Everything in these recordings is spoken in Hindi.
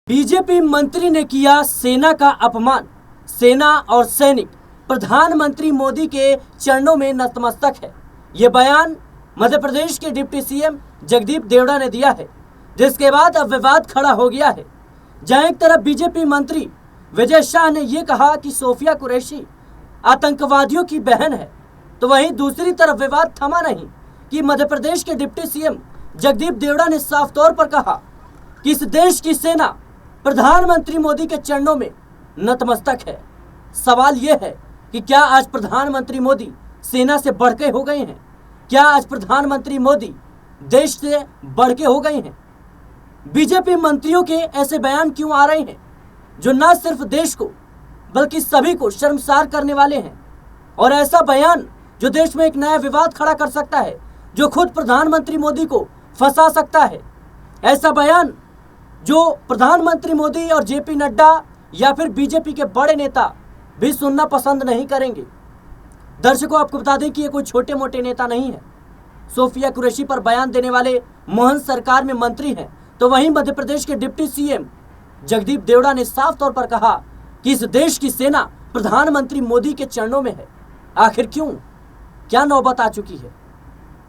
बीजेपी मंत्री ने किया सेना का अपमान। सेना और सैनिक प्रधानमंत्री मोदी के चरणों में नतमस्तक है। ये बयान मध्य प्रदेश के डिप्टी सीएम जगदीप देवड़ा ने दिया है, जिसके बाद अब विवाद खड़ा हो गया है। जहां एक तरफ बीजेपी मंत्री विजय शाह ने यह कहा कि सोफिया कुरैशी आतंकवादियों की बहन है, तो वहीं दूसरी तरफ विवाद थमा नहीं कि मध्य प्रदेश के डिप्टी सीएम जगदीप देवड़ा ने साफ तौर पर कहा कि इस देश की सेना प्रधानमंत्री मोदी के चरणों में नतमस्तक है। सवाल यह है कि क्या आज प्रधानमंत्री मोदी सेना से बढ़ के हो गए हैं? क्या आज प्रधानमंत्री मोदी देश से बढ़ के हो गए हैं? बीजेपी मंत्रियों के ऐसे बयान क्यों आ रहे हैं जो न सिर्फ देश को बल्कि सभी को शर्मसार करने वाले हैं? और ऐसा बयान जो देश में एक नया विवाद खड़ा कर सकता है, जो खुद प्रधानमंत्री मोदी को फंसा सकता है। ऐसा बयान जो प्रधानमंत्री मोदी और जेपी नड्डा या फिर बीजेपी के बड़े नेता भी सुनना पसंद नहीं करेंगे। दर्शकों, आपको बता दें कि ये कोई छोटे मोटे नेता नहीं है। सोफिया कुरैशी पर बयान देने वाले मोहन सरकार में मंत्री हैं, तो वहीं मध्य प्रदेश के डिप्टी सीएम जगदीप देवड़ा ने साफ तौर पर कहा कि इस देश की सेना प्रधानमंत्री मोदी के चरणों में है। आखिर क्यों? क्या नौबत आ चुकी है?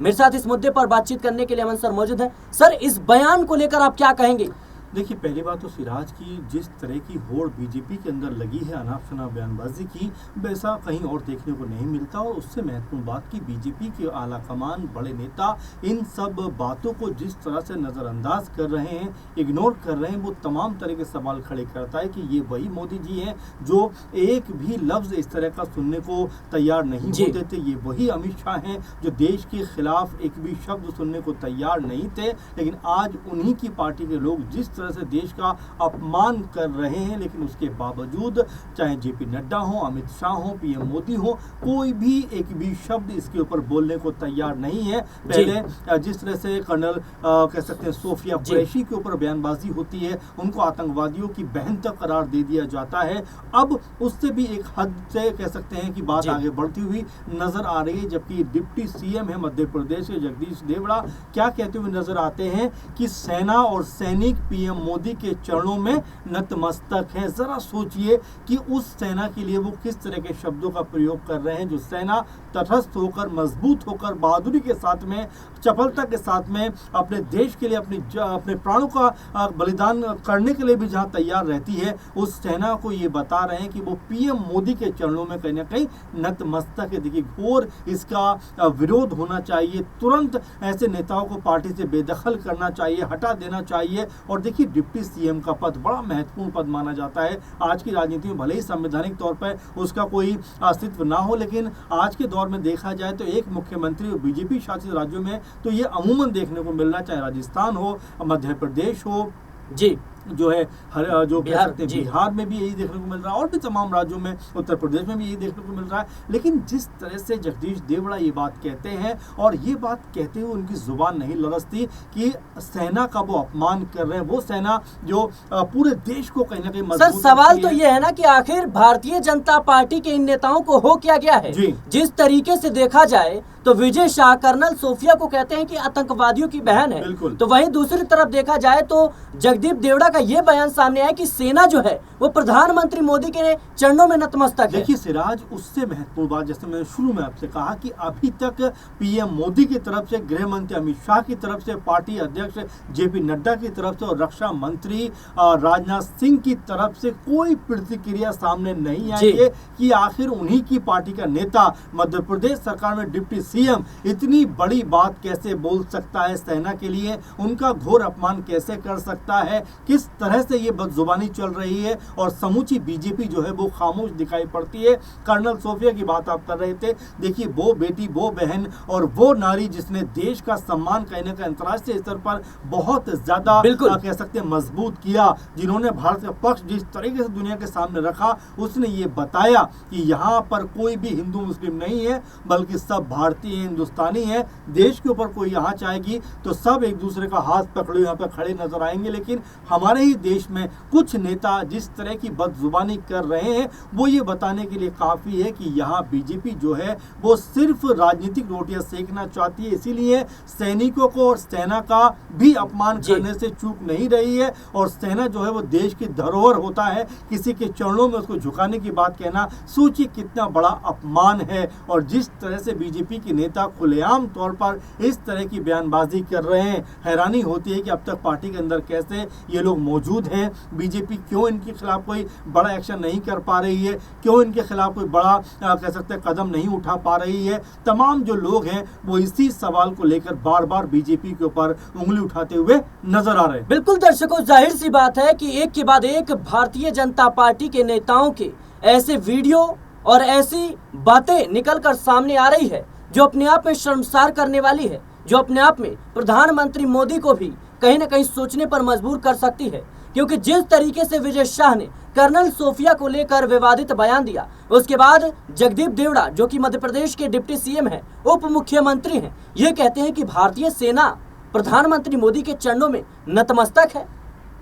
मेरे साथ इस मुद्दे पर बातचीत करने के लिए अमन सर मौजूद हैं। सर, इस बयान को लेकर आप क्या कहेंगे? देखिए, पहली बात तो सिराज की जिस तरह की होड़ बीजेपी के अंदर लगी है अनाप शनाप बयानबाजी की, वैसा कहीं और देखने को नहीं मिलता। और उससे महत्वपूर्ण बात कि बीजेपी के आला कमान, बड़े नेता इन सब बातों को जिस तरह से नज़रअंदाज कर रहे हैं, इग्नोर कर रहे हैं, वो तमाम तरह के सवाल खड़े करता है कि ये वही मोदी जी हैं जो एक भी लफ्ज़ इस तरह का सुनने को तैयार नहीं होते थे। ये वही अमित शाह हैं जो देश के खिलाफ एक भी शब्द सुनने को तैयार नहीं थे। लेकिन आज उन्हीं की पार्टी के लोग जिस तरह से देश का अपमान कर रहे हैं, लेकिन उसके बावजूद चाहे जेपी नड्डा हो, अमित शाह हो, पीएम मोदी हो, कोई भी एक भी शब्द इसके ऊपर बोलने को तैयार नहीं है। पहले जिस तरह से कर्नल कह सकते हैं सोफिया कुरैशी के ऊपर बयानबाजी होती है, उनको आतंकवादियों की बहन तक करार दे दिया जाता है। अब उससे भी एक हद से कह सकते हैं कि बात आगे बढ़ती हुई नजर आ रही है। जबकि डिप्टी सीएम है मध्य प्रदेश के जगदीश देवड़ा, क्या कहते हुए नजर आते हैं कि सेना और सैनिक पीएम मोदी के चरणों में नतमस्तक है। जरा सोचिए कि उस सेना के लिए वो किस तरह के शब्दों का प्रयोग कर रहे हैं, जो सेना तटस्थ होकर, मजबूत होकर, बहादुरी के साथ में, चपलता के साथ में अपने देश के लिए अपने प्राणों का बलिदान करने के लिए भी जहां तैयार रहती है, उस सेना को ये बता रहे हैं कि वो पीएम मोदी के चरणों में कहीं ना कहीं नतमस्तक है। देखिए, घोर इसका विरोध होना चाहिए। तुरंत ऐसे नेताओं को पार्टी से बेदखल करना चाहिए, हटा देना चाहिए। और देखिए, डिप्टी सीएम का पद बड़ा महत्वपूर्ण पद माना जाता है आज की राजनीति में। भले ही संवैधानिक तौर पर उसका कोई अस्तित्व ना हो, लेकिन आज के दौर में देखा जाए तो एक मुख्यमंत्री और बीजेपी शासित राज्यों में तो ये अमूमन देखने को मिलना, चाहे राजस्थान हो, मध्य प्रदेश हो, जी जो है जो कह सकते हैं बिहार में भी यही देखने को मिल रहा है, और भी तमाम राज्यों में, उत्तर प्रदेश में भी यही देखने को मिल रहा है। लेकिन जिस तरह से जगदीश देवड़ा ये बात कहते हैं, और ये बात कहते हुए उनकी जुबान नहीं लरसती कि सेना का वो अपमान कर रहे हैं, वो सेना जो पूरे देश को कहीं ना कहीं मजबूत। सर, सवाल तो ये है ना कि आखिर भारतीय जनता पार्टी के इन नेताओं को हो क्या गया है? जिस तरीके से देखा जाए तो विजय शाह कर्नल सोफिया को कहते हैं कि आतंकवादियों की बहन है, तो वहीं दूसरी तरफ देखा जाए तो जगदीप देवड़ा का ये बयान सामने आया कि सेना जो है वो प्रधानमंत्री मोदी के चरणों में नतमस्तक है। देखिए सिराज, उससे महत्वपूर्ण बात, जैसे मैंने शुरू में आपसे कहा कि अभी तक पीएम मोदी की तरफ से, गृह मंत्री अमित शाह की तरफ से, पार्टी अध्यक्ष जेपी नड्डा की तरफ से और रक्षा मंत्री राजनाथ सिंह की तरफ से कोई प्रतिक्रिया सामने नहीं आई है कि आखिर उन्हीं की पार्टी का नेता मध्य प्रदेश सरकार में डिप्टी सीएम इतनी बड़ी बात कैसे बोल सकता है सेना के लिए, उनका घोर अपमान कैसे कर सकता है, किस तरह से ये बदजुबानी चल रही है। और समूची बीजेपी जो है वो खामोश दिखाई पड़ती है। कर्नल सोफिया की बात आप कर रहे थे, देखिए वो बेटी, वो बहन और वो नारी जिसने देश का सम्मान कहने का अंतर्राष्ट्रीय स्तर पर बहुत ज्यादा कह सकते हैं मजबूत किया, जिन्होंने भारत का पक्ष जिस तरीके से दुनिया के सामने रखा, उसने ये बताया कि यहाँ पर कोई भी हिंदू मुस्लिम नहीं है, बल्कि सब भारतीय हिंदुस्तानी है। देश के ऊपर कोई यहाँ चाहेगी तो सब एक दूसरे का हाथ पकड़े यहाँ पर खड़े नजर आएंगे। लेकिन हमारे हमारे ही देश में कुछ नेता जिस तरह की बदजुबानी कर रहे हैं वो ये बताने के लिए काफ़ी है कि यहाँ बीजेपी जो है वो सिर्फ राजनीतिक रोटियां सेकना चाहती है, इसीलिए सैनिकों को और सेना का भी अपमान करने से चूक नहीं रही है। और सेना जो है वो देश की धरोहर होता है, किसी के चरणों में उसको झुकाने की बात कहना सोचिए कितना बड़ा अपमान है। और जिस तरह से बीजेपी के नेता खुलेआम तौर पर इस तरह की बयानबाजी कर रहे हैं, हैरानी होती है कि अब तक पार्टी के अंदर कैसे ये लोग मौजूद हैं। बीजेपी क्यों इनके खिलाफ कोई बड़ा एक्शन नहीं कर पा रही है, क्यों इनके खिलाफ कोई बड़ा कह सकते हैं कदम नहीं उठा पा रही है। तमाम जो लोग हैं वो इसी सवाल को लेकर बार बार बीजेपी के ऊपर उंगली उठाते हुए नजर आ रहे हैं। बिल्कुल दर्शकों, जाहिर सी बात है कि एक के बाद एक भारतीय जनता पार्टी के नेताओं के ऐसे वीडियो और ऐसी बातें निकलकर सामने आ रही है जो अपने आप में शर्मसार करने वाली है, जो अपने आप में प्रधानमंत्री मोदी को भी कहीं ना कहीं सोचने पर मजबूर कर सकती है। क्योंकि जिस तरीके से विजय शाह ने कर्नल सोफिया को लेकर विवादित बयान दिया, उसके बाद जगदीप देवड़ा जो कि मध्य प्रदेश के डिप्टी सीएम हैं, उप मुख्यमंत्री हैं, ये कहते हैं कि भारतीय सेना प्रधानमंत्री मोदी के चरणों में नतमस्तक है।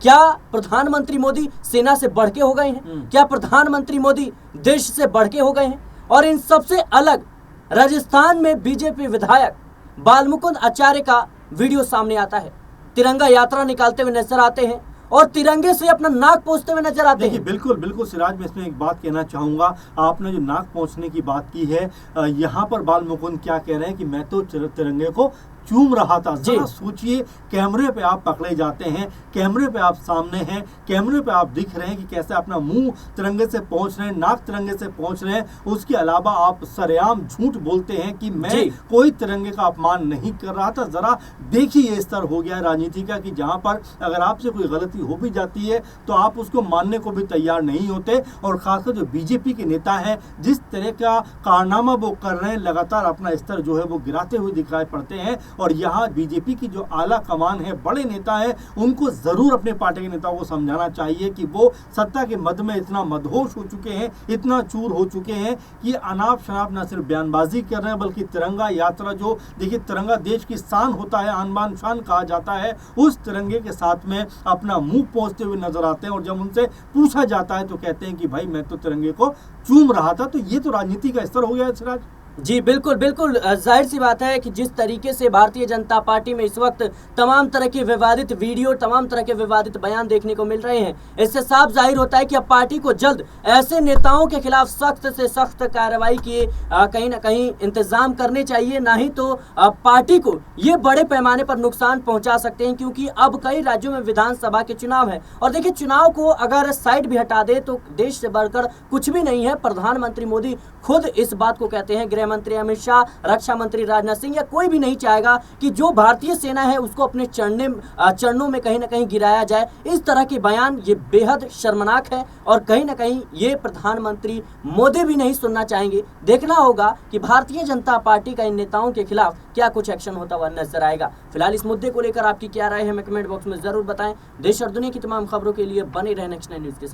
क्या प्रधानमंत्री मोदी सेना से बढ़ के हो गए हैं? क्या प्रधानमंत्री मोदी देश से बढ़ के हो गए हैं? और इन सबसे अलग राजस्थान में बीजेपी विधायक बालमुकुंद आचार्य का वीडियो सामने आता है। तिरंगा यात्रा निकालते हुए नजर आते हैं और तिरंगे से अपना नाक पोंछते हुए नजर आते हैं। बिल्कुल बिल्कुल सिराज, मैं इसमें एक बात कहना चाहूंगा। आपने जो नाक पोंछने की बात की है, यहाँ पर बालमुकुंद क्या कह रहे हैं कि मैं तो तिरंगे को चूम रहा था। जरा सोचिए, कैमरे पे आप पकड़े जाते हैं, कैमरे पे आप सामने हैं, कैमरे पे आप दिख रहे हैं कि कैसे अपना मुंह तिरंगे से पहुंच रहे हैं, नाक तिरंगे से पहुंच रहे हैं। उसके अलावा आप सरेआम झूठ बोलते हैं कि मैं कोई तिरंगे का अपमान नहीं कर रहा था। जरा देखिए, ये स्तर हो गया है राजनीति का कि जहां पर अगर आपसे कोई गलती हो भी जाती है तो आप उसको मानने को भी तैयार नहीं होते। और खासकर जो बीजेपी के नेता हैं, जिस तरह का कारनामा वो कर रहे हैं, लगातार अपना स्तर जो है वो गिराते हुए दिखाई पड़ते हैं। और यहाँ बीजेपी की जो आला कमान है, बड़े नेता हैं, उनको जरूर अपने पार्टी के नेताओं को समझाना चाहिए कि वो सत्ता के मद में इतना मदहोश हो चुके हैं, इतना चूर हो चुके हैं कि अनाप शनाप न सिर्फ बयानबाजी कर रहे हैं बल्कि तिरंगा यात्रा, जो देखिए तिरंगा देश की शान होता है, आन बान शान कहा जाता है, उस तिरंगे के साथ में अपना मुंह पोंछते हुए नजर आते हैं। और जब उनसे पूछा जाता है तो कहते हैं कि भाई मैं तो तिरंगे को चूम रहा था। तो ये तो राजनीति का स्तर हो गया है सिराज। जी बिल्कुल बिल्कुल, जाहिर सी बात है कि जिस तरीके से भारतीय जनता पार्टी में इस वक्त तमाम तरह के विवादित वीडियो, तमाम तरह के विवादित बयान देखने को मिल रहे हैं, इससे साफ जाहिर होता है कि अब पार्टी को जल्द ऐसे नेताओं के खिलाफ सख्त से सख्त कार्रवाई किए कहीं ना कहीं इंतजाम करने चाहिए, नहीं तो पार्टी को ये बड़े पैमाने पर नुकसान पहुंचा सकते हैं। क्योंकि अब कई राज्यों में विधानसभा के चुनाव है और देखिए, चुनाव को अगर साइड भी हटा दे तो देश से बढ़कर कुछ भी नहीं है। प्रधानमंत्री मोदी खुद इस बात को कहते हैं, मंत्री अमित शाह, रक्षा मंत्री राजनाथ सिंह, या कोई भी नहीं चाहेगा कि जो भारतीय सेना है उसको अपने चरणों में कहीं ना कहीं गिराया जाए। इस तरह के बयान ये बेहद शर्मनाक है और कहीं ना कहीं ये प्रधानमंत्री मोदी भी नहीं सुनना चाहेंगे। देखना होगा कि भारतीय जनता पार्टी का इन नेताओं के खिलाफ क्या कुछ एक्शन होता हुआ नजर आएगा। फिलहाल इस मुद्दे को लेकर आपकी क्या राय है, हमें कमेंट बॉक्स में जरूर बताएं। देश और दुनिया की तमाम खबरों के लिए बने रहें नेक्स्ट 9 न्यूज के साथ।